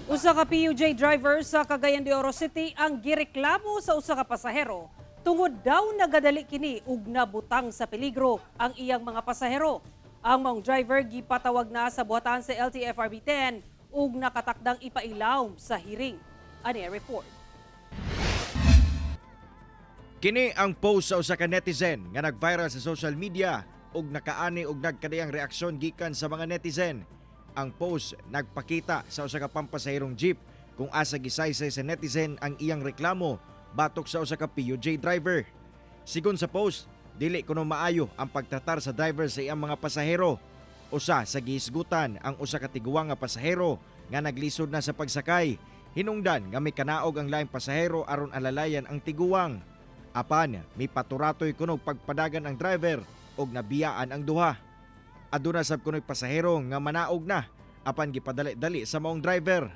Usa ka PUJ driver sa Cagayan de Oro City ang gireklamo sa usa ka pasahero tungod daw nagadali kini ug nabutang sa peligro ang iyang mga pasahero. Ang maong driver gipatawag na sa buhatan sa LTFRB 10 ug nakatakdang ipailaw sa hearing. Ani report. Kini ang post sa usa ka netizen nga nag-viral sa social media ug nakaani og nagkadayang reaksyon gikan sa mga netizen. Ang post nagpakita sa usa ka pampasahirong jeep kung asa gisaysay sa netizen ang iyang reklamo batok sa usa ka PUJ driver. Sigon sa post, dili kuno maayo ang pagtratar sa driver sa iyang mga pasahero. Usa sa gihisgutan ang usa ka tiguang nga pasahero nga naglisod na sa pagsakay. Hinungdan nga may kanaog ang laing pasahero aron alalayan ang tiguang. Apan, may paturatoy kuno pagpadagan ang driver og nabiyaan ang duha. Aduna sab kuno'y pasahero nga manaog na apan gipadali-dali sa maong driver.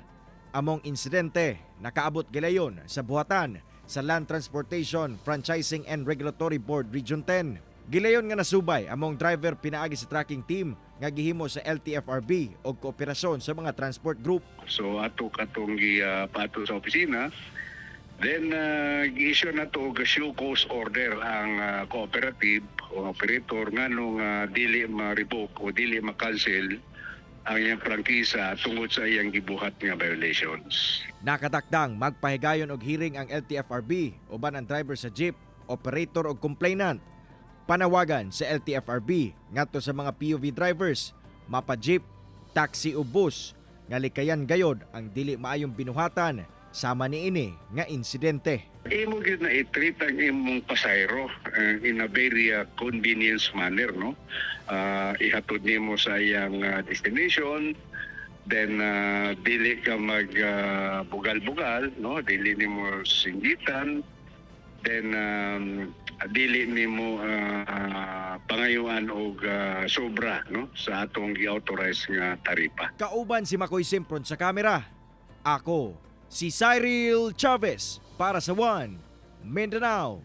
Among insidente nakaabot gilayon sa buhatan sa Land Transportation Franchising and Regulatory Board Region 10. Gilayon nga nasubay among driver pinaagi sa tracking team nga gihimo sa LTFRB og kooperasyon sa mga transport group. So ato katong pato sa opisina, then gi-issue na to og show cause order ang cooperative o operator nga nung dili ma-revoke o dili ma-cancel ang iyang prangkisa tungod sa iyang gibuhat nga violations. Nakatakdang magpahigayon og hearing ang LTFRB uban ang driver sa jeep, operator og complainant. Panawagan sa LTFRB ngadto sa mga PUV drivers, mapa jeep, taxi o bus nga likayan gayod ang dili maayong binuhatan sama niini nga insidente. Imo gyud na i-treat ang imong pasahero in a very convenience manner, no? Ihatod nimo sa iyang destination, then dili ka mag bugal-bugal, no? Dili nimo singgitan, then dili nimo pangayuan og sobra, no? Sa atong gi-authorize nga taripa. Kauban si Makoy Simpron sa kamera. Ako si Cyril Chavez para sa One Mindanao.